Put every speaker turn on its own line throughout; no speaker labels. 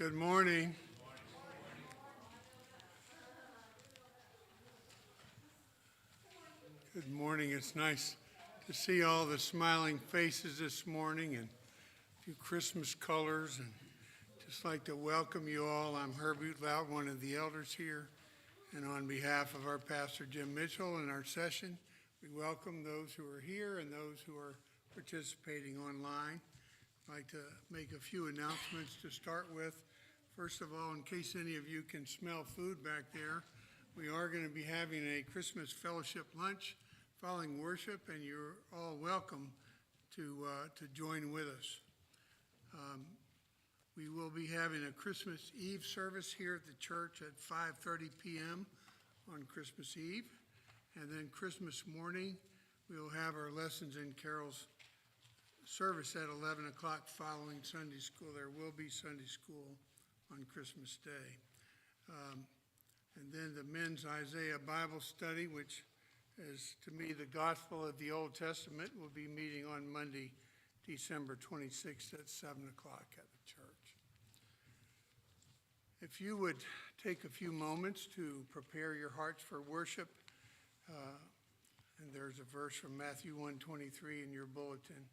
Good morning. Good morning. It's nice to see all the smiling faces this morning and a few Christmas colors. And just like to welcome you all. I'm Herbert Lout, one of the elders here. And on behalf of our pastor, Jim Mitchell, and our session, we welcome those who are here and those who are participating online. I'd like to make a few announcements to start with. First of all, in case any of you can smell food back there, we are going to be having a Christmas fellowship lunch following worship, and you're all welcome to join with us. We will be having a Christmas Eve service here at the church at 5:30 p.m. on Christmas Eve. And then Christmas morning, we'll have our lessons and carols service at 11 o'clock following Sunday school. There will be Sunday school on Christmas Day. And then the men's Isaiah Bible study, which is to me the gospel of the Old Testament, will be meeting on Monday, December 26th at 7 o'clock at the church. If you would take a few moments to prepare your hearts for worship, and there's a verse from Matthew 1:23 in your bulletin.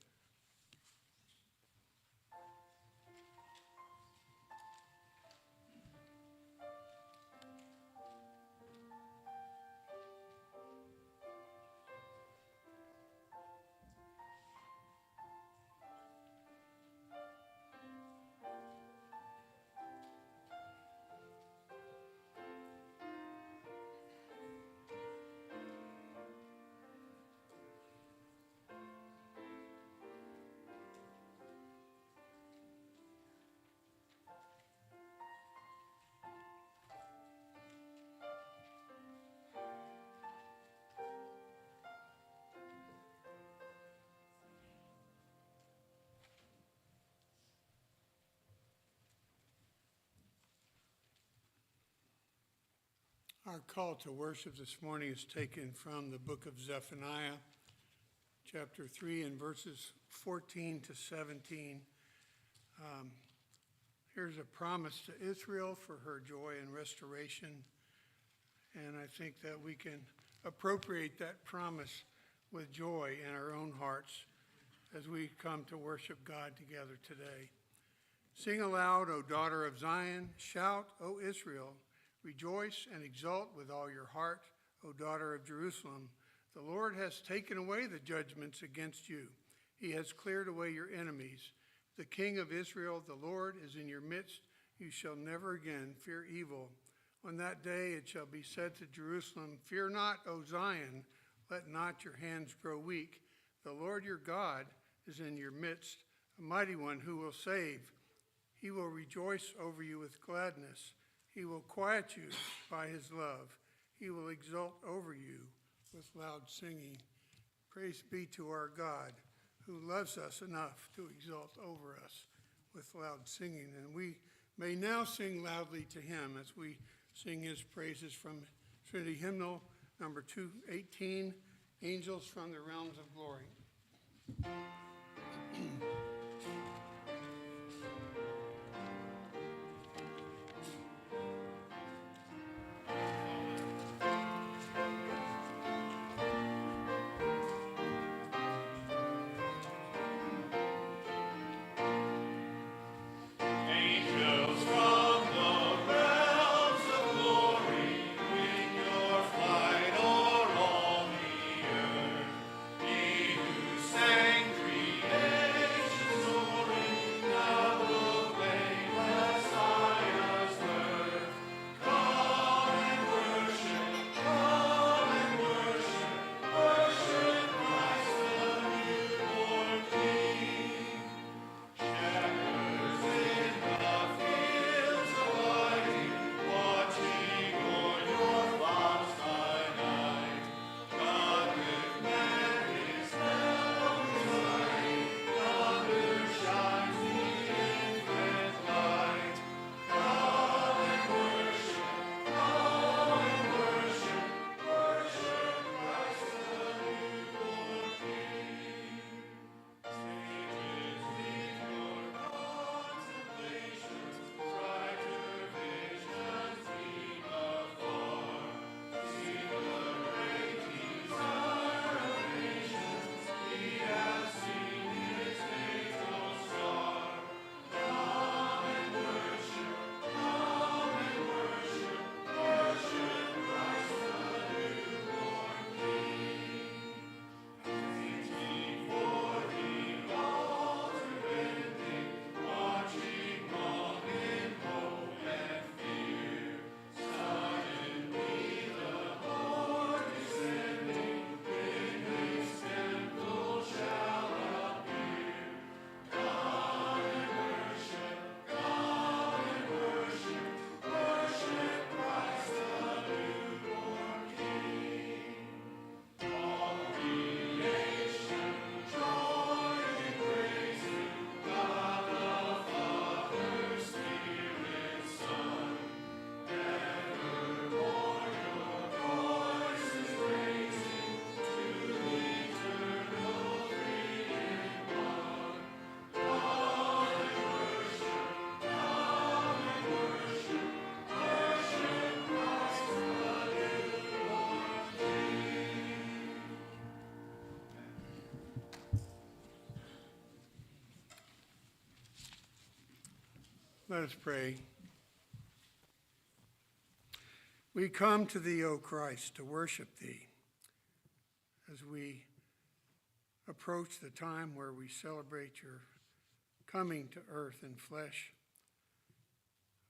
Our call to worship this morning is taken from the book of Zephaniah, chapter 3, and verses 14 to 17. Here's a promise to Israel for her joy and restoration, and I think that we can appropriate that promise with joy in our own hearts as we come to worship God together today. Sing aloud, O daughter of Zion. Shout, O Israel. Rejoice and exult with all your heart, O daughter of Jerusalem. The Lord has taken away the judgments against you. He has cleared away your enemies. The King of Israel, the Lord, is in your midst. You shall never again fear evil. On that day it shall be said to Jerusalem, Fear not, O Zion, let not your hands grow weak. The Lord your God is in your midst, a mighty one who will save. He will rejoice over you with gladness. He will quiet you by his love. He will exult over you with loud singing. Praise be to our God, who loves us enough to exult over us with loud singing. And we may now sing loudly to him as we sing his praises from Trinity Hymnal number 218, Angels from the Realms of Glory.
Sang creation's
Let us pray. We come to thee, O Christ, to worship thee as we approach the time where we celebrate your coming to earth in flesh,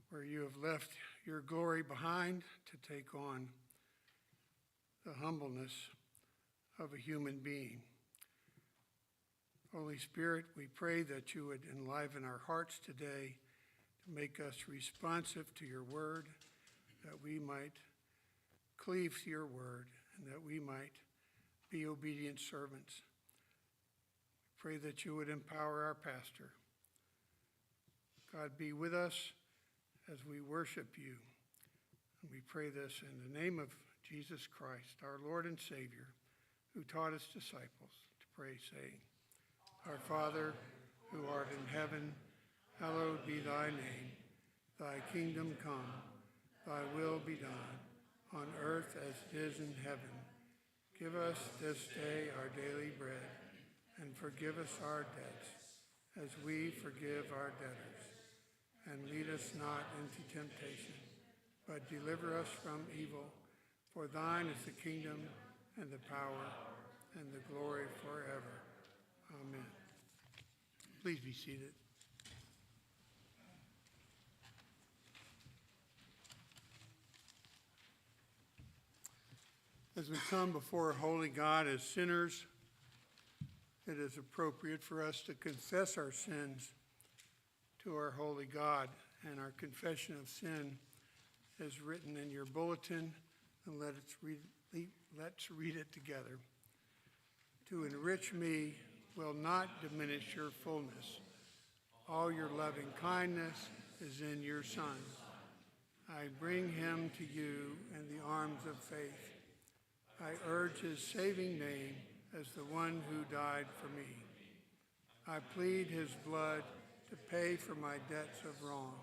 where you have left your glory behind to take on the humbleness of a human being. Holy Spirit, we pray that you would enliven our hearts today to make us responsive to your word, that we might cleave to your word, and that we might be obedient servants. We pray that you would empower our pastor. God, be with us as we worship you. And we pray this in the name of Jesus Christ, our Lord and Savior, who taught his disciples to pray, saying, Our Father, who art in heaven, hallowed be thy name. Thy kingdom come, thy will be done, on earth as it is in heaven. Give us this day our daily bread, and forgive us our debts, as we forgive our debtors. And lead us not into temptation, but deliver us from evil. For thine is the kingdom, and the power, and the glory forever. Amen. Please be seated. As we come before a holy God as sinners, it is appropriate for us to confess our sins to our holy God. And our confession of sin is written in your bulletin, and let's read it together. To enrich me will not diminish your fullness. All your loving kindness is in your Son. I bring him to you in the arms of faith. I urge his saving name as the one who died for me. I plead his blood to pay for my debts of wrong.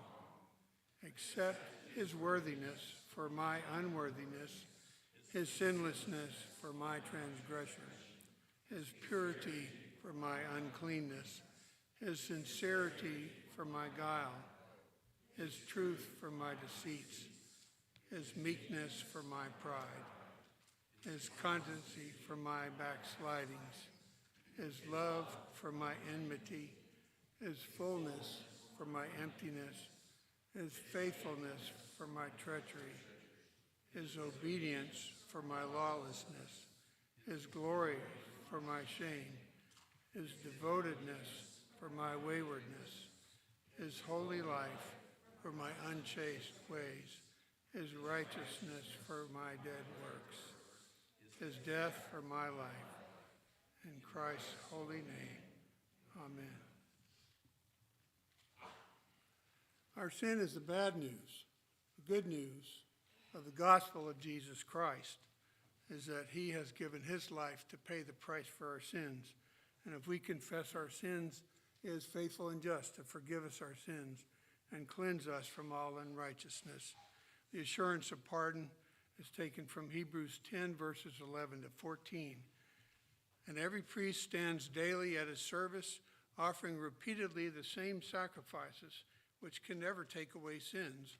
Accept his worthiness for my unworthiness, his sinlessness for my transgression, his purity for my uncleanness, his sincerity for my guile, his truth for my deceits, his meekness for my pride, his constancy for my backslidings, his love for my enmity, his fullness for my emptiness, his faithfulness for my treachery, his obedience for my lawlessness, his glory for my shame, his devotedness for my waywardness, his holy life for my unchaste ways, his righteousness for my dead works, his death for my life. In Christ's holy name, amen. Our sin is the bad news. The good news of the gospel of Jesus Christ is that he has given his life to pay the price for our sins. And if we confess our sins, he is faithful and just to forgive us our sins and cleanse us from all unrighteousness. The assurance of pardon is taken from Hebrews 10, verses 11 to 14. And every priest stands daily at his service, offering repeatedly the same sacrifices, which can never take away sins.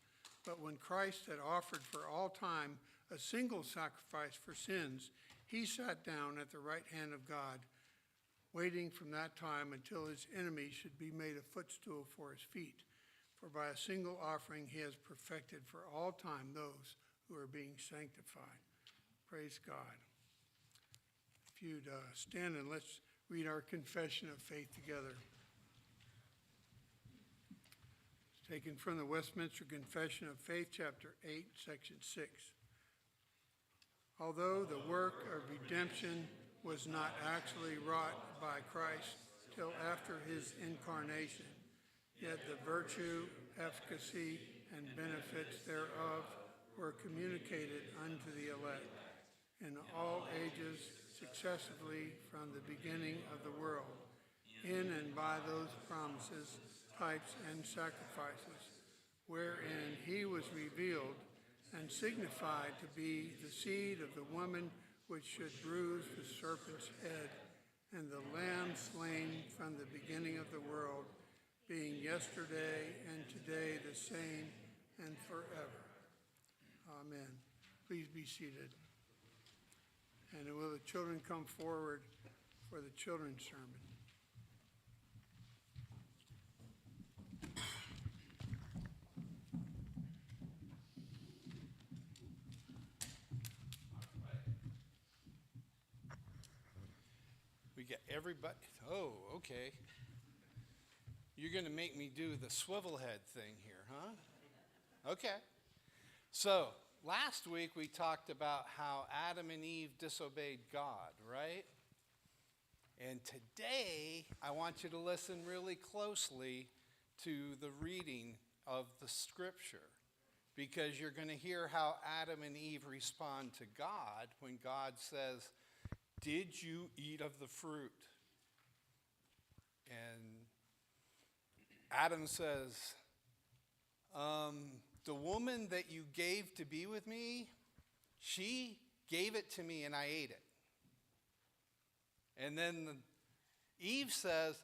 But when Christ had offered for all time a single sacrifice for sins, he sat down at the right hand of God, waiting from that time until his enemies should be made a footstool for his feet. For by a single offering he has perfected for all time those who are being sanctified. Praise God. If you'd stand and let's read our confession of faith together. It's taken from the Westminster Confession of Faith, chapter 8, section 6. Although the work of redemption was not actually wrought by Christ till after his incarnation, yet the virtue, efficacy, and benefits thereof were communicated unto the elect in all ages successively from the beginning of the world, in and by those promises, types, and sacrifices, wherein he was revealed and signified to be the seed of the woman which should bruise the serpent's head, and the Lamb slain from the beginning of the world, being yesterday and today the same and forever. Amen. Please be seated. And will the children come forward for the children's sermon? We got everybody. Oh, okay. You're going to make me do the swivel head thing here, huh? Okay. So, last week we talked about how Adam and Eve disobeyed God, right? And today I want you to listen really closely to the reading of the scripture, because you're going to hear how Adam and Eve respond to God when God says, "Did you eat of the fruit?" And Adam says, the woman that you gave to be with me, she gave it to me and I ate it. And then Eve says,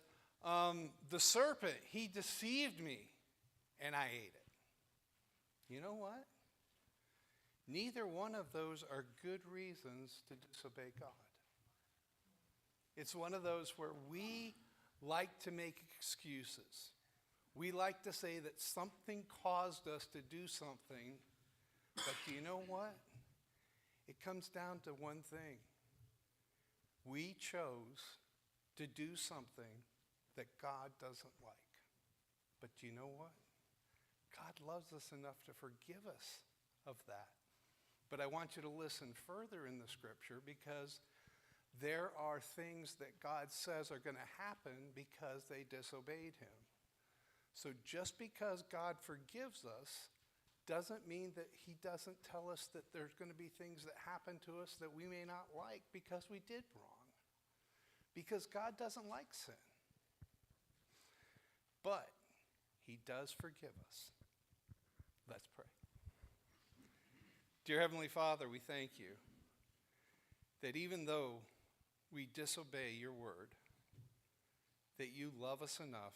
the serpent, he deceived me and I ate it. You know what? Neither one of those are good reasons to disobey God. It's one of those where we like to make excuses. We like to say that something caused us to do something, but do you know what? It comes down to one thing. We chose to do something that God doesn't like. But do you know what? God loves us enough to forgive us of that. But I want you to listen further in the scripture, because there are things that God says are going to happen because they disobeyed him. So just because God forgives us doesn't mean that he doesn't tell us that there's going to be things that happen to us that we may not like because we did wrong. Because God doesn't like sin. But he does forgive us. Let's pray. Dear Heavenly Father, we thank you that even though we disobey your word, that you love us enough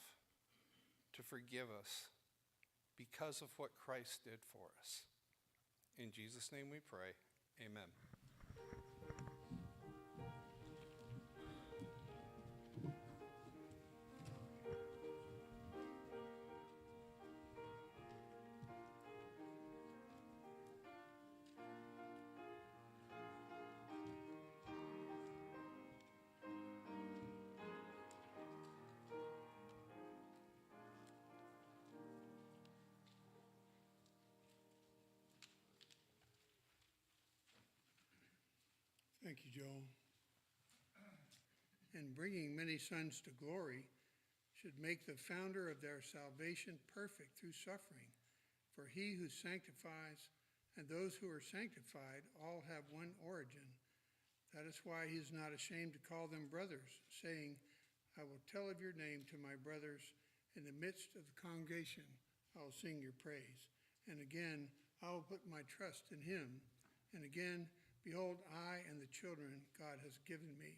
to forgive us because of what Christ did for us. In Jesus' name we pray. Amen. Thank you, Joel. And bringing many sons to glory should make the founder of their salvation perfect through suffering. For he who sanctifies and those who are sanctified all have one origin. That is why he is not ashamed to call them brothers, saying, I will tell of your name to my brothers. In the midst of the congregation, I will sing your praise. And again, I will put my trust in him. And again, behold, I and the children God has given me.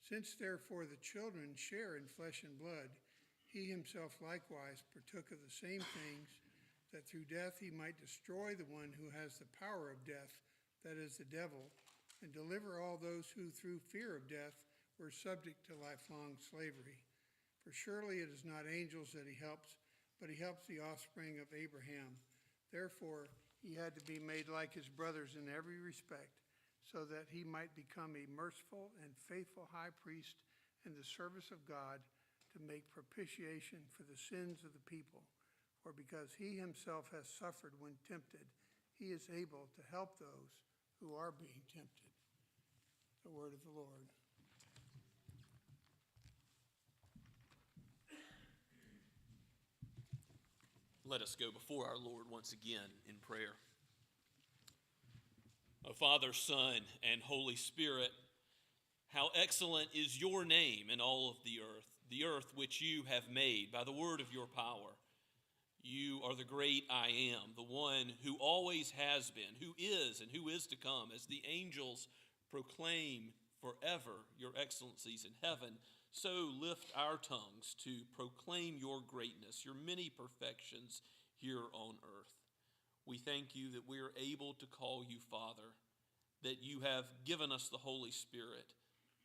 Since therefore the children share in flesh and blood, he himself likewise partook of the same things, that through death he might destroy the one who has the power of death, that is the devil, and deliver all those who through fear of death were subject to lifelong slavery. For surely it is not angels that he helps, but he helps the offspring of Abraham. Therefore, he had to be made like his brothers in every respect, so that he might become a merciful and faithful high priest in the service of God, to make propitiation for the sins of the people. For because he himself has suffered when tempted, he is able to help those who are being tempted. The word of the Lord.
Let us go before our Lord once again in prayer. O Father, Son, and Holy Spirit, how excellent is your name in all of the earth which you have made by the word of your power. You are the great I am, the one who always has been, who is, and who is to come, as the angels proclaim forever your excellencies in heaven. so lift our tongues to proclaim your greatness, your many perfections here on earth. We thank you that we are able to call you Father, that you have given us the Holy Spirit,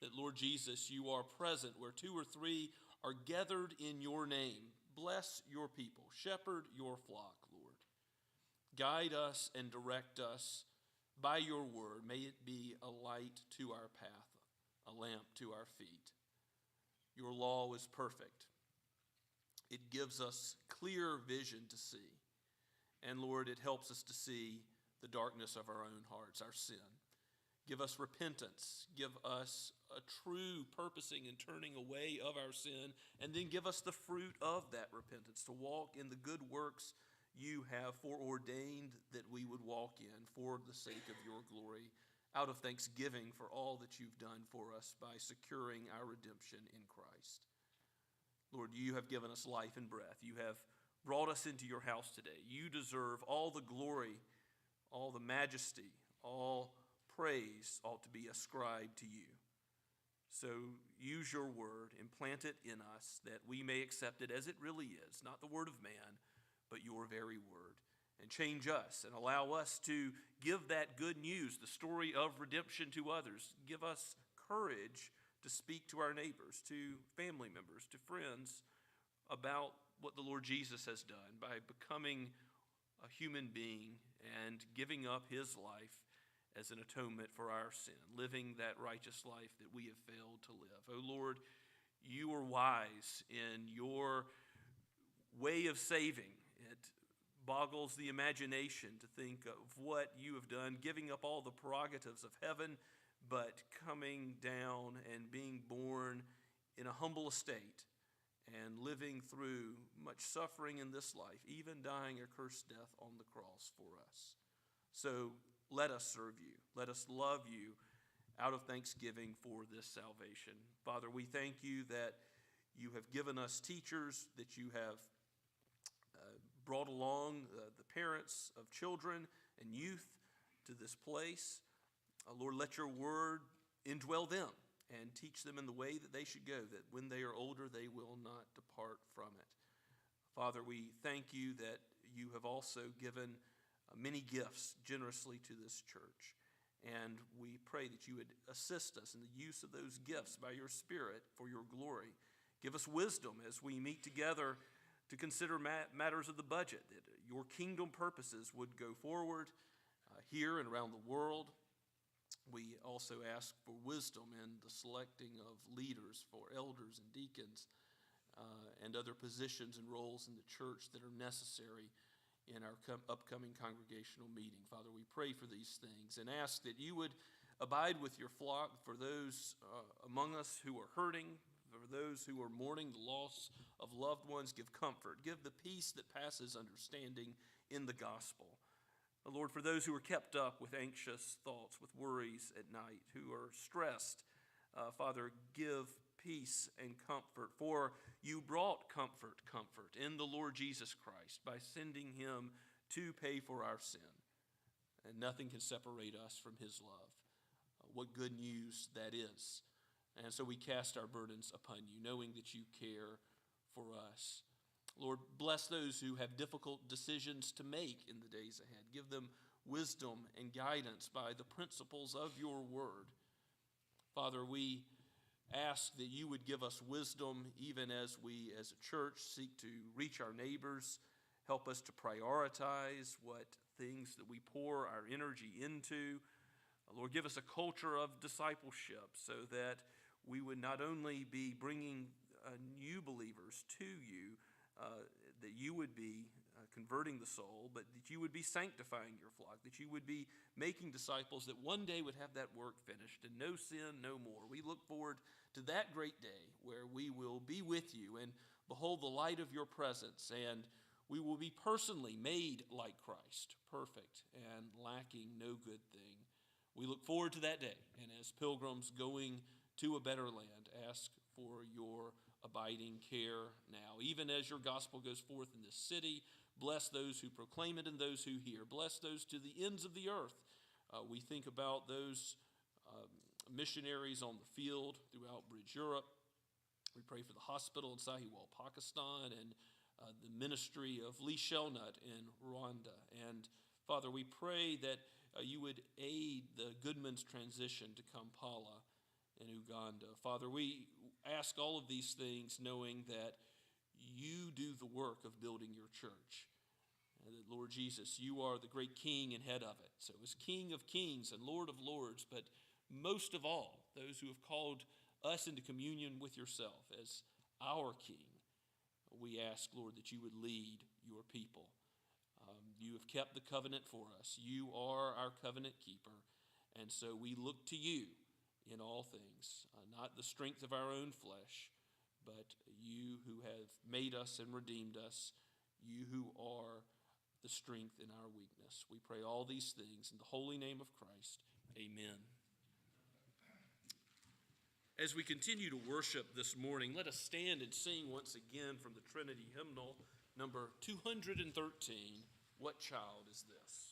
that, Lord Jesus, you are present where two or three are gathered in your name. Bless your people. Shepherd your flock, Lord. Guide us and direct us by your word. May it be a light to our path, a lamp to our feet. Your law is perfect. It gives us clear vision to see. And Lord, it helps us to see the darkness of our own hearts, our sin. Give us repentance. Give us a true purposing and turning away of our sin. And then give us the fruit of that repentance, to walk in the good works you have foreordained that we would walk in for the sake of your glory, out of thanksgiving for all that you've done for us by securing our redemption in Christ. Lord, you have given us life and breath. You have brought us into your house today. You deserve all the glory, all the majesty, all praise ought to be ascribed to you. So use your word, implant it in us, that we may accept it as it really is, not the word of man, but your very word. And change us and allow us to give that good news, the story of redemption, to others. Give us courage to speak to our neighbors, to family members, to friends about what the Lord Jesus has done by becoming a human being and giving up his life as an atonement for our sin, living that righteous life that we have failed to live. Oh Lord, you are wise in your way of saving. It boggles the imagination to think of what you have done, giving up all the prerogatives of heaven, but coming down and being born in a humble estate and living through much suffering in this life, even dying a cursed death on the cross for us. So let us serve you. Let us love you out of thanksgiving for this salvation. Father, we thank you that you have given us teachers, that you have brought along the parents of children and youth to this place. Lord, let your word indwell them and teach them in the way that they should go, that when they are older, they will not depart from it. Father, we thank you that you have also given many gifts generously to this church. And we pray that you would assist us in the use of those gifts by your Spirit for your glory. Give us wisdom as we meet together to consider matters of the budget, that your kingdom purposes would go forward here and around the world. We also ask for wisdom in the selecting of leaders, for elders and deacons, and other positions and roles in the church that are necessary in our upcoming congregational meeting. Father, we pray for these things and ask that you would abide with your flock, for those among us who are hurting, for those who are mourning the loss of loved ones. Give comfort. Give the peace that passes understanding in the gospel. Lord, for those who are kept up with anxious thoughts, with worries at night, who are stressed, Father, give peace and comfort. For you brought comfort in the Lord Jesus Christ by sending him to pay for our sin. And nothing can separate us from his love. What good news that is. And so we cast our burdens upon you, knowing that you care for us. Lord, bless those who have difficult decisions to make in the days ahead. Give them wisdom and guidance by the principles of your word. Father, we ask that you would give us wisdom even as we as a church seek to reach our neighbors. Help us to prioritize what things that we pour our energy into. Lord, give us a culture of discipleship so that we would not only be bringing new believers to you, that you would be converting the soul, but that you would be sanctifying your flock, that you would be making disciples that one day would have that work finished and no sin, no more. We look forward to that great day where we will be with you and behold the light of your presence, and we will be personally made like Christ, perfect and lacking no good thing. We look forward to that day, and as pilgrims going to a better land, ask for your abiding care now. Even as your gospel goes forth in this city, bless those who proclaim it and those who hear. Bless those to the ends of the earth. We think about those missionaries on the field throughout Bridge Europe, We pray for the hospital in Sahiwal, Pakistan, and the ministry of Lee Shelnut in Rwanda. And Father, we pray that you would aid the Goodman's transition to Kampala in Uganda. Father, we ask all of these things knowing that you do the work of building your church. And that, Lord Jesus, you are the great King and head of it. So as King of kings and Lord of lords, but most of all, those who have called us into communion with yourself as our King, we ask, Lord, that you would lead your people. You have kept the covenant for us. You are our covenant keeper. And so we look to you in all things, not the strength of our own flesh, but you who have made us and redeemed us, you who are the strength in our weakness. We pray all these things in the holy name of Christ. Amen. As we continue to worship this morning, let us stand and sing once again from the Trinity hymnal, number 213, What Child Is This?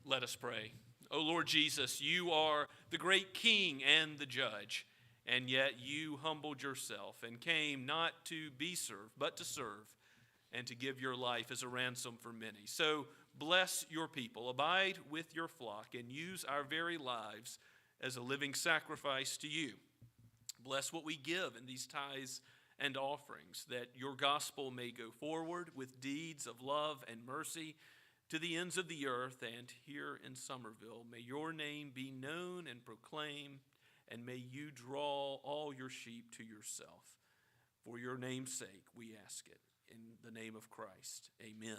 Let us pray. O Lord Jesus, you are the great King and the Judge, and yet you humbled yourself and came not to be served, but to serve, and to give your life as a ransom for many. So bless your people, abide with your flock, and use our very lives as a living sacrifice to you. Bless what we give in these tithes and offerings, that your gospel may go forward with deeds of love and mercy to the ends of the earth. And here in Summerville, may your name be known and proclaimed, and may you draw all your sheep to yourself. For your name's sake, we ask it. In the name of Christ, amen.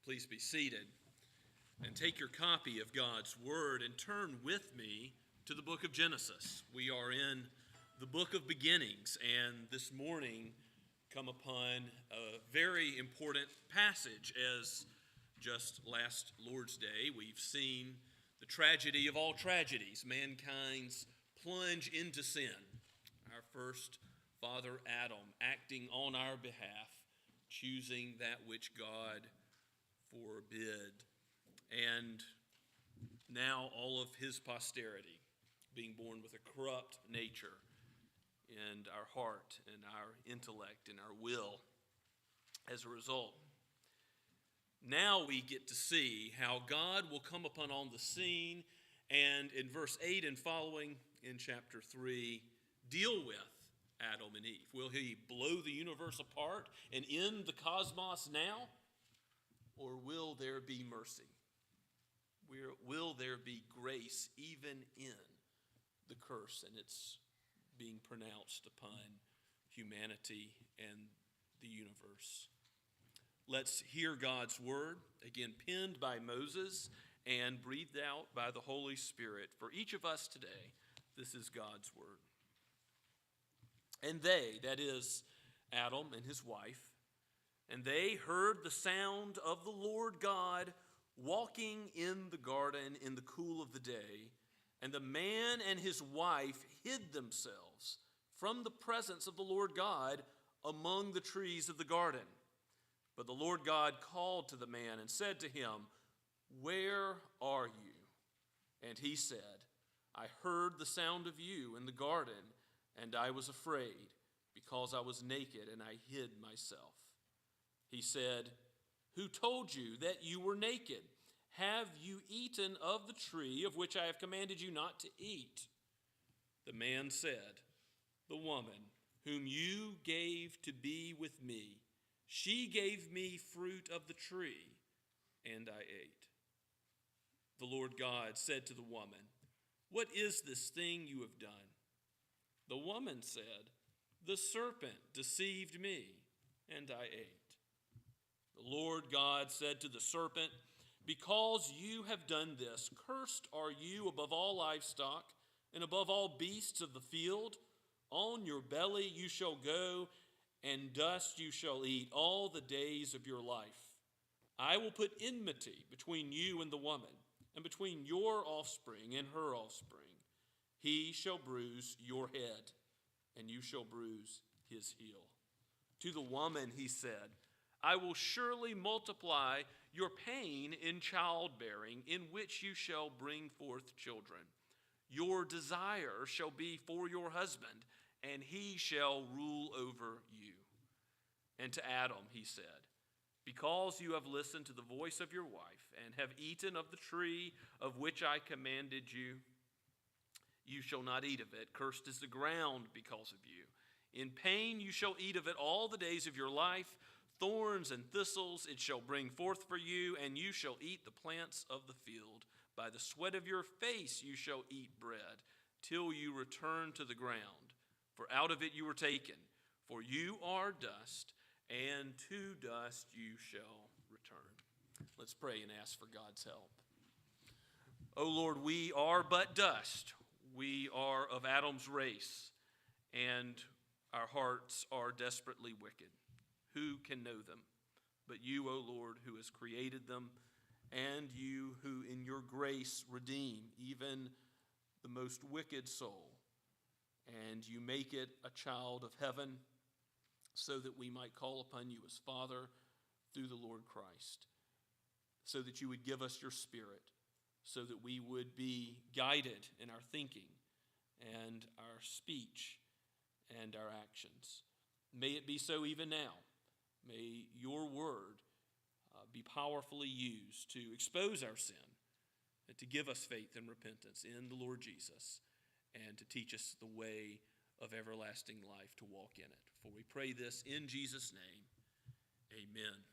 Please be seated and take your copy of God's Word and turn with me to the book of Genesis. We are in the book of beginnings, and this morning come upon a very important passage. As just last Lord's Day, we've seen the tragedy of all tragedies, mankind's plunge into sin. Our first father Adam acting on our behalf, choosing that which God forbid. And now all of his posterity being born with a corrupt nature in our heart and our intellect and our will as a result. Now we get to see how God will come upon on the scene and in verse 8 and following in chapter 3 deal with Adam and Eve. Will he blow the universe apart and end the cosmos now? Or will there be mercy? Will there be grace even in the curse and its being pronounced upon humanity and the universe? Let's hear God's word, again penned by Moses and breathed out by the Holy Spirit. For each of us today, this is God's word. And they, that is Adam and his wife, and they heard the sound of the Lord God walking in the garden in the cool of the day, and the man and his wife hid themselves from the presence of the Lord God among the trees of the garden. But the Lord God called to the man and said to him, "Where are you?" And he said, "I heard the sound of you in the garden, and I was afraid, because I was naked and I hid myself." He said, "Who told you that you were naked? Have you eaten of the tree of which I have commanded you not to eat?" The man said, "The woman whom you gave to be with me, she gave me fruit of the tree, and I ate." The Lord God said to the woman, "What is this thing you have done?" The woman said, "The serpent deceived me, and I ate." The Lord God said to the serpent, "Because you have done this, cursed are you above all livestock and above all beasts of the field. On your belly you shall go, and dust you shall eat all the days of your life. I will put enmity between you and the woman, and between your offspring and her offspring. He shall bruise your head, and you shall bruise his heel." To the woman he said, "I will surely multiply your pain in childbearing, in which you shall bring forth children. Your desire shall be for your husband, and he shall rule over you." And to Adam he said, "Because you have listened to the voice of your wife, and have eaten of the tree of which I commanded you, you shall not eat of it. Cursed is the ground because of you. In pain you shall eat of it all the days of your life. Thorns and thistles it shall bring forth for you, and you shall eat the plants of the field. By the sweat of your face you shall eat bread, till you return to the ground. For out of it you were taken, for you are dust, and to dust you shall return." Let's pray and ask for God's help. O Lord, we are but dust. We are of Adam's race, and our hearts are desperately wicked. Who can know them? But you, O Lord, who has created them, and you who in your grace redeem even the most wicked soul, and you make it a child of heaven, so that we might call upon you as Father through the Lord Christ, so that you would give us your Spirit, so that we would be guided in our thinking and our speech and our actions. May it be so even now. May your word be powerfully used to expose our sin and to give us faith and repentance in the Lord Jesus, and to teach us the way of everlasting life to walk in it. For we pray this in Jesus' name. Amen.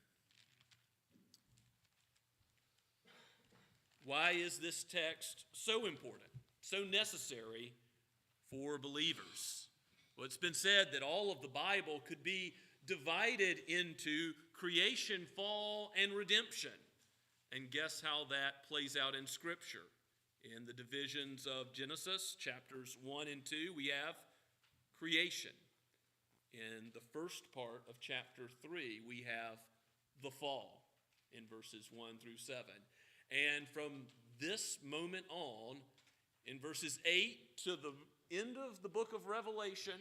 Why is this text so important, so necessary for believers? Well, it's been said that all of the Bible could be divided into creation, fall, and redemption. And guess how that plays out in Scripture? In the divisions of Genesis, chapters 1 and 2, we have creation. In the first part of chapter 3, we have the fall in verses 1 through 7. And from this moment on, in verses 8 to the end of the book of Revelation,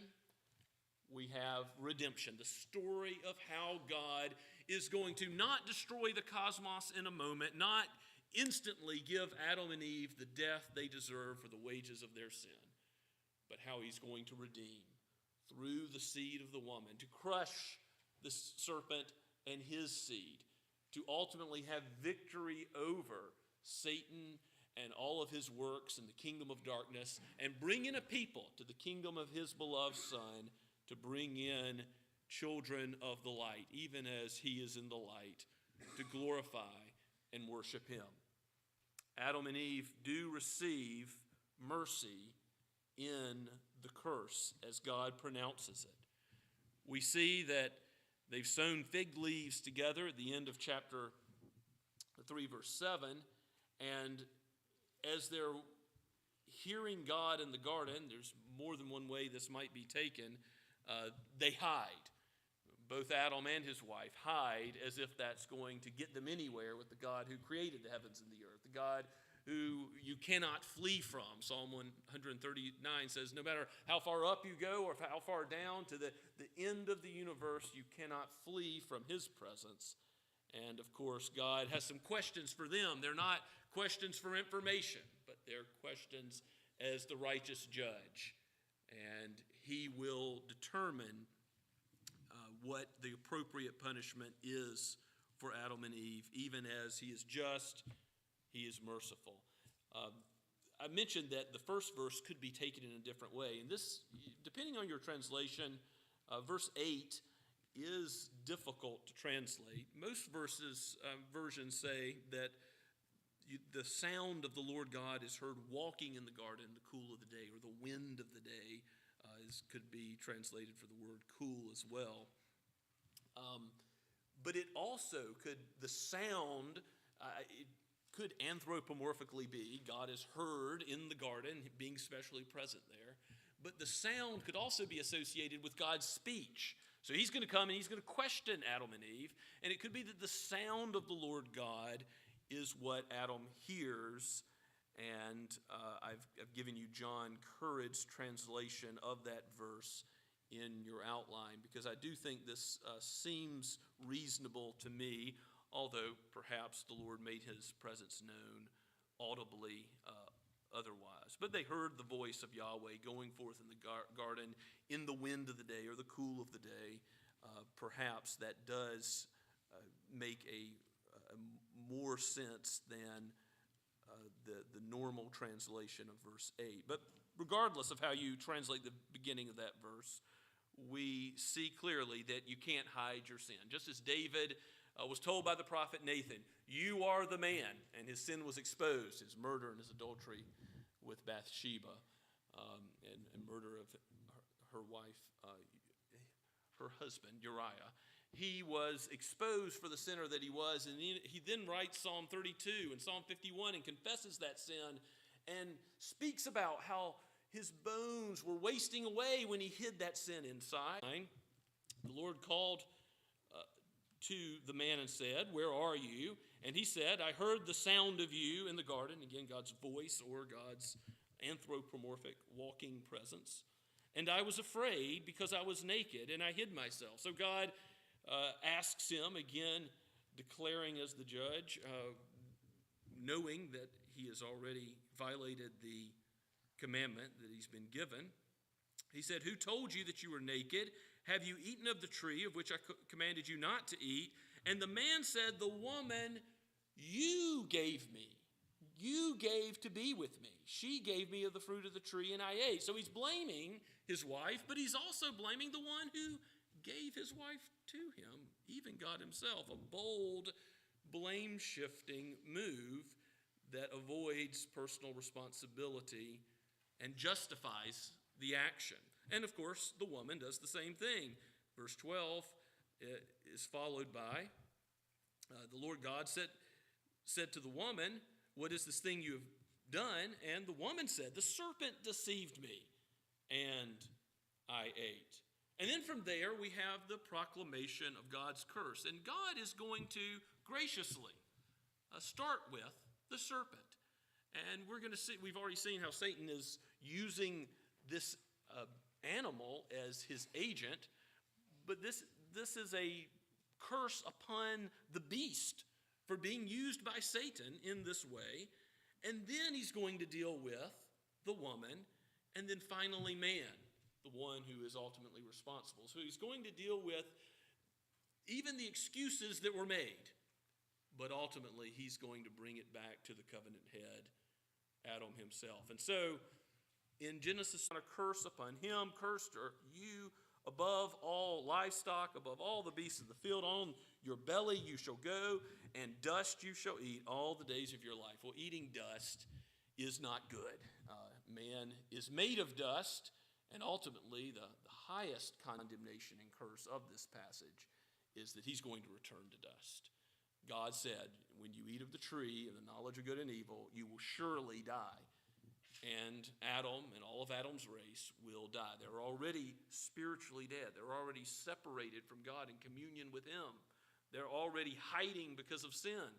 we have redemption, the story of how God is going to not destroy the cosmos in a moment, not instantly give Adam and Eve the death they deserve for the wages of their sin, but how he's going to redeem through the seed of the woman, to crush the serpent and his seed, to ultimately have victory over Satan and all of his works and the kingdom of darkness, and bring in a people to the kingdom of his beloved Son, to bring in children of the light, even as he is in the light, to glorify and worship him. Adam and Eve do receive mercy in the curse as God pronounces it. We see that they've sewn fig leaves together at the end of chapter 3, verse 7, and as they're hearing God in the garden, there's more than one way this might be taken, they hide. Both Adam and his wife hide as if that's going to get them anywhere with the God who created the heavens and the earth, the God who you cannot flee from. Psalm 139 says, no matter how far up you go or how far down to the end of the universe, you cannot flee from his presence. And of course, God has some questions for them. They're not questions for information, but they're questions as the righteous judge. And he will determine what the appropriate punishment is for Adam and Eve. Even as he is just, he is merciful. I mentioned that the first verse could be taken in a different way. And this, depending on your translation, verse 8 is difficult to translate. Most versions say that the sound of the Lord God is heard walking in the garden in the cool of the day, or the wind of the day could be translated for the word cool as well. But it also could, the sound, it could anthropomorphically be God is heard in the garden, being specially present there. But the sound could also be associated with God's speech. So he's going to come and he's going to question Adam and Eve. And it could be that the sound of the Lord God is what Adam hears. And I've given you John Currid's translation of that verse in your outline, because I do think this seems reasonable to me, although perhaps the Lord made his presence known audibly otherwise. But they heard the voice of Yahweh going forth in the garden in the wind of the day, or the cool of the day. Perhaps that does make a more sense than the normal translation of verse 8. But regardless of how you translate the beginning of that verse, we see clearly that you can't hide your sin. Just as David was told by the prophet Nathan, you are the man, and his sin was exposed, his murder and his adultery with Bathsheba, and murder of her wife, her husband, Uriah. He was exposed for the sinner that he was, and he then writes Psalm 32 and Psalm 51 and confesses that sin and speaks about how his bones were wasting away when he hid that sin inside. The Lord called to the man and said, where are you? And he said, I heard the sound of you in the garden. Again, God's voice, or God's anthropomorphic walking presence. And I was afraid because I was naked and I hid myself. So God asks him, again, declaring as the judge, knowing that he has already violated the commandment that he's been given. He said, who told you that you were naked? Have you eaten of the tree of which I commanded you not to eat? And the man said, the woman you gave me. You gave to be with me. She gave me of the fruit of the tree and I ate. So he's blaming his wife, but he's also blaming the one who gave his wife to him, even God himself. A bold, blame-shifting move that avoids personal responsibility and justifies the action. And of course, the woman does the same thing. Verse 12, is followed by the Lord God said to the woman, "What is this thing you have done?" And the woman said, "The serpent deceived me, and I ate." And then from there, we have the proclamation of God's curse. And God is going to graciously start with the serpent. And we're going to see, we've already seen how Satan is using this animal as his agent. But this is a curse upon the beast for being used by Satan in this way. And then he's going to deal with the woman, and then finally man, the one who is ultimately responsible. So he's going to deal with even the excuses that were made, but ultimately he's going to bring it back to the covenant head, Adam himself. And so in Genesis, a curse upon him, "Cursed are you above all livestock, above all the beasts of the field. On your belly you shall go, and dust you shall eat all the days of your life." Well, eating dust is not good. Man is made of dust, and ultimately the highest condemnation and curse of this passage is that he's going to return to dust. God said, when you eat of the tree of the knowledge of good and evil, you will surely die. And Adam and all of Adam's race will die. They're already spiritually dead. They're already separated from God in communion with him. They're already hiding because of sin.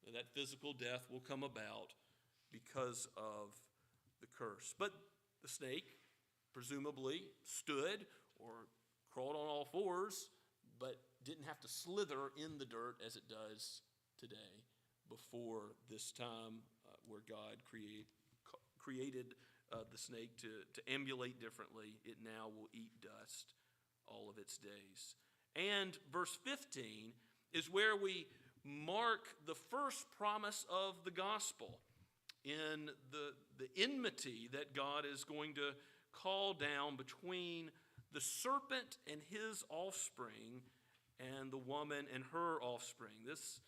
And that physical death will come about because of the curse. But the snake presumably stood or crawled on all fours, but didn't have to slither in the dirt as it does today before this time where God created the snake to emulate differently. It now will eat dust all of its days. And verse 15 is where we mark the first promise of the gospel in the enmity that God is going to call down between the serpent and his offspring and the woman and her offspring. This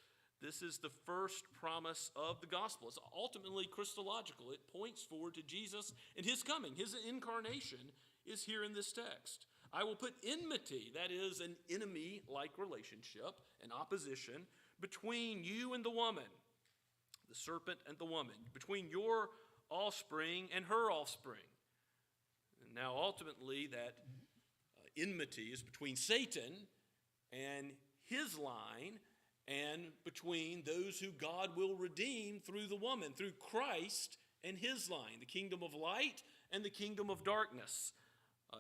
is the first promise of the gospel. It's ultimately Christological. It points forward to Jesus and his coming. His incarnation is here in this text. "I will put enmity," that is an enemy-like relationship, an opposition, "between you and the woman," the serpent and the woman, "between your offspring and her offspring." And now ultimately that enmity is between Satan and his line, and between those who God will redeem through the woman, through Christ and his line, the kingdom of light and the kingdom of darkness.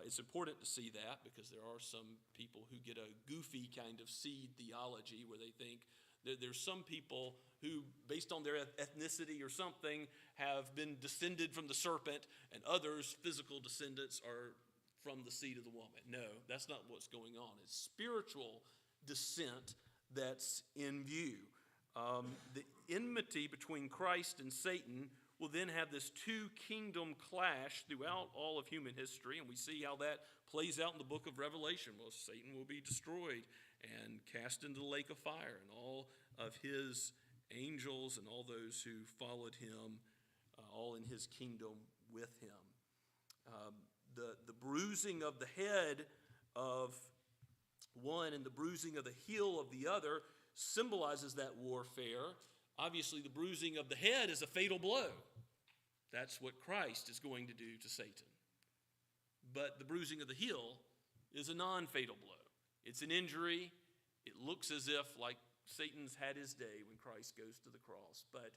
It's important to see that because there are some people who get a goofy kind of seed theology where they think that there's some people who, based on their ethnicity or something, have been descended from the serpent, and others, physical descendants, are from the seed of the woman. No, that's not what's going on. It's spiritual descent that's in view. The enmity between Christ and Satan will then have this two-kingdom clash throughout all of human history, and we see how that plays out in the book of Revelation. Well, Satan will be destroyed and cast into the lake of fire, and all of his angels and all those who followed him, all in his kingdom with him. The bruising of the head of one and the bruising of the heel of the other symbolizes that warfare. Obviously, the bruising of the head is a fatal blow. That's what Christ is going to do to Satan. But the bruising of the heel is a non-fatal blow. It's an injury. It looks as if like Satan's had his day when Christ goes to the cross. But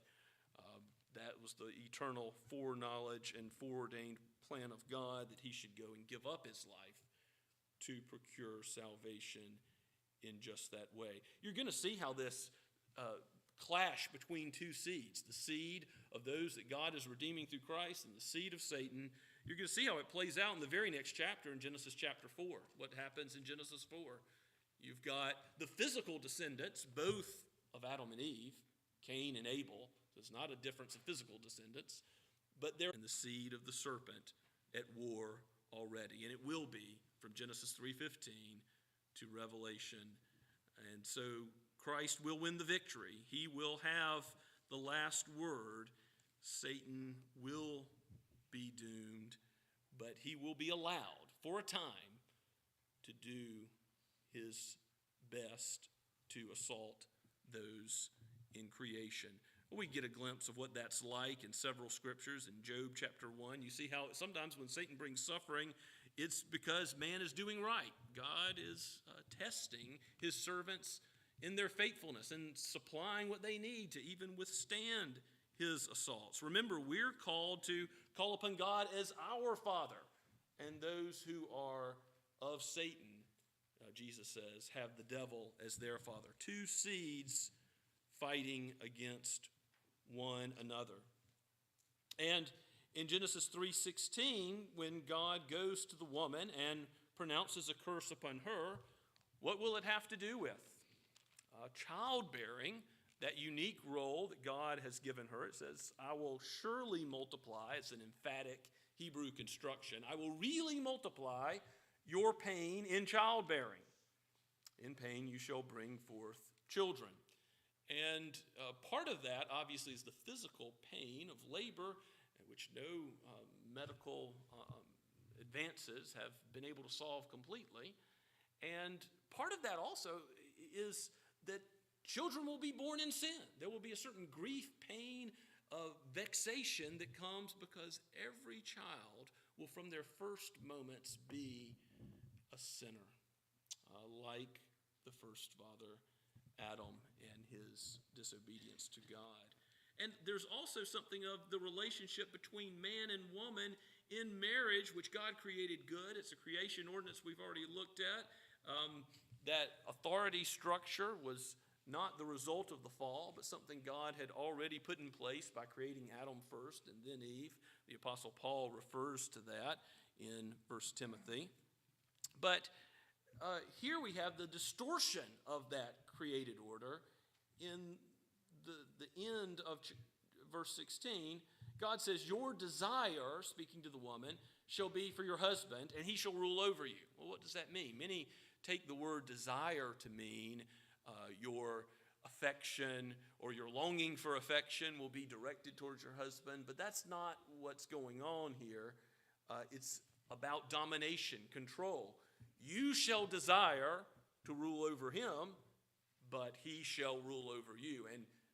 that was the eternal foreknowledge and foreordained plan of God that he should go and give up his life to procure salvation in just that way. You're going to see how this clash between two seeds, the seed of those that God is redeeming through Christ and the seed of Satan. You're going to see how it plays out in the very next chapter in Genesis chapter 4. What happens in Genesis 4? You've got the physical descendants, both of Adam and Eve, Cain and Abel. So it's not a difference of physical descendants, but they're in the seed of the serpent at war already, and it will be from Genesis 3:15 to Revelation. And so Christ will win the victory. He will have the last word. Satan will be doomed, but he will be allowed for a time to do his best to assault those in creation. We get a glimpse of what that's like in several scriptures. In Job chapter 1, you see how sometimes when Satan brings suffering, it's because man is doing right. God is testing his servants in their faithfulness and supplying what they need to even withstand his assaults. Remember, we're called to call upon God as our Father, and those who are of Satan, Jesus says, have the devil as their father. Two seeds fighting against one another. And in Genesis 3:16, when God goes to the woman and pronounces a curse upon her, what will it have to do with? Childbearing, that unique role that God has given her. It says, I will surely multiply. It's an emphatic Hebrew construction. I will really multiply your pain in childbearing. In pain you shall bring forth children. And part of that, obviously, is the physical pain of labor, which no medical advances have been able to solve completely. And part of that also is that children will be born in sin. There will be a certain grief, pain, vexation that comes because every child will from their first moments be a sinner, like the first father, Adam, and his disobedience to God. And there's also something of the relationship between man and woman in marriage, which God created good. It's a creation ordinance we've already looked at. That authority structure was not the result of the fall, but something God had already put in place by creating Adam first and then Eve. The Apostle Paul refers to that in 1 Timothy. But here we have the distortion of that created order. In the end of verse 16, God says, your desire, speaking to the woman, shall be for your husband, and he shall rule over you. Well, what does that mean? Many take the word desire to mean your affection or your longing for affection will be directed towards your husband, but that's not what's going on here. It's about domination, control. You shall desire to rule over him, but he shall rule over you,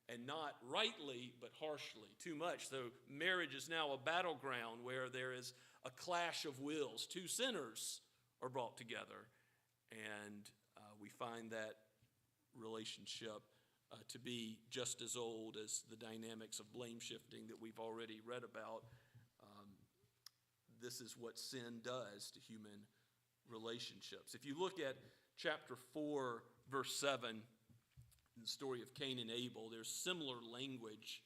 and not rightly, but harshly, too much. So marriage is now a battleground where there is a clash of wills. Two sinners are brought together, and we find that relationship to be just as old as the dynamics of blame shifting that we've already read about. This is what sin does to human relationships. If you look at chapter 4, verse 7, in the story of Cain and Abel, there's similar language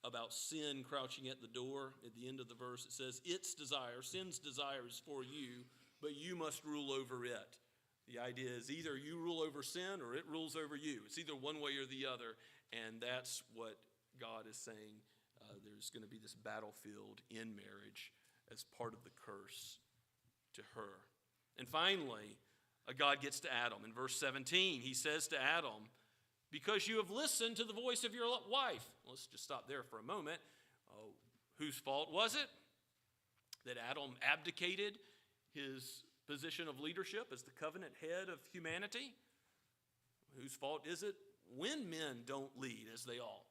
about sin crouching at the door. At the end of the verse, it says, its desire, sin's desire is for you, but you must rule over it. The idea is either you rule over sin or it rules over you. It's either one way or the other, and that's what God is saying. There's going to be this battlefield in marriage as part of the curse to her. And finally, God gets to Adam. In verse 17, he says to Adam, because you have listened to the voice of your wife. Let's just stop there for a moment. Whose fault was it that Adam abdicated his position of leadership as the covenant head of humanity? Whose fault is it when men don't lead as they ought?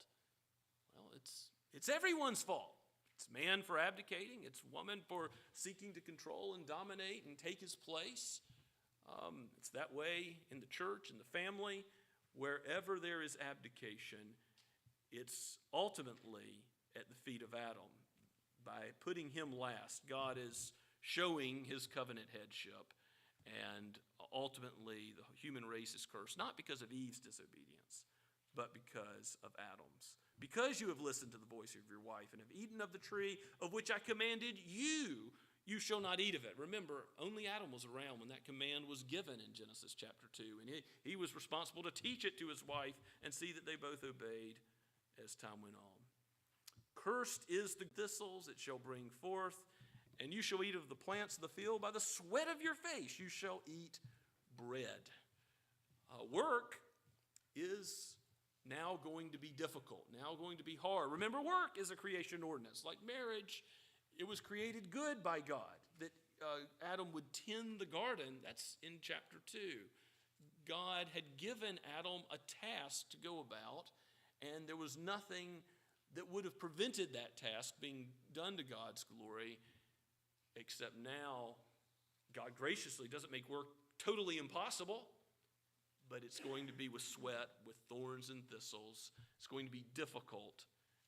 Well, it's everyone's fault. It's man for abdicating. It's woman for seeking to control and dominate and take his place. It's that way in the church, in the family. Wherever there is abdication, it's ultimately at the feet of Adam. By putting him last, God is showing his covenant headship, and ultimately the human race is cursed, not because of Eve's disobedience, but because of Adam's. Because you have listened to the voice of your wife and have eaten of the tree of which I commanded you, you shall not eat of it. Remember, only Adam was around when that command was given in Genesis chapter 2, and he was responsible to teach it to his wife and see that they both obeyed as time went on. Cursed is the thistles, it shall bring forth, and you shall eat of the plants of the field. By the sweat of your face you shall eat bread. Work is now going to be difficult, now going to be hard. Remember, work is a creation ordinance. Like marriage, it was created good by God, that Adam would tend the garden. That's in chapter 2. God had given Adam a task to go about, and there was nothing that would have prevented that task being done to God's glory, except now God graciously doesn't make work totally impossible, but it's going to be with sweat, with thorns and thistles. It's going to be difficult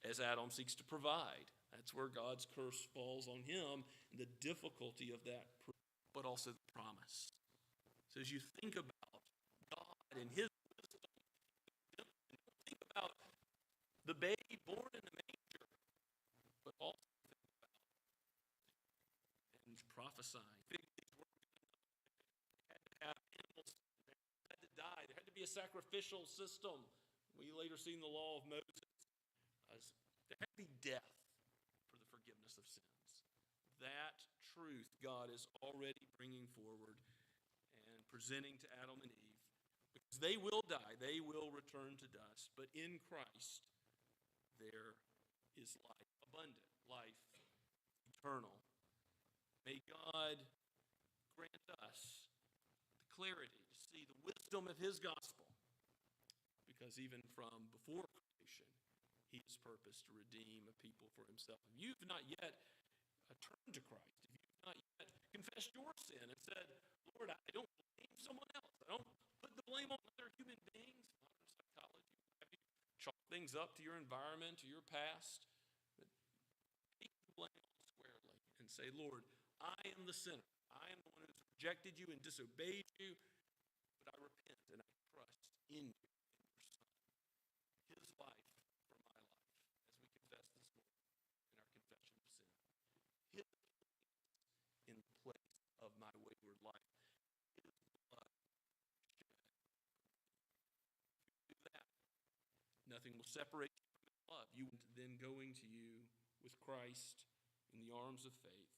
as Adam seeks to provide. That's where God's curse falls on him, and the difficulty of that, but also the promise. So as you think about God and his wisdom, don't think about the babe born in the manger, but also think about and prophesying. These were had to have animals, had to die. There had to be a sacrificial system. We later see in the law of Moses. There had to be death for the forgiveness of sins. That truth God is already bringing forward and presenting to Adam and Eve. Because they will die, they will return to dust. But in Christ, there is life, abundant life, eternal. May God grant us the clarity to see the wisdom of his gospel. Because even from before creation, he has purposed to redeem a people for himself. If you've not yet turned to Christ, if you've not yet confessed your sin and said, Lord, I don't blame someone else. I don't put the blame on other human beings. Modern psychology have you chalk things up to your environment, to your past. But take the blame on squarely and say, Lord, I am the sinner. I am the one who's rejected you and disobeyed you, but I repent and I trust in you, in your Son. His life for my life, as we confess this morning in our confession of sin. His in place of my wayward life. His blood shed. If you do that, nothing will separate you from his love. You then going to you with Christ in the arms of faith.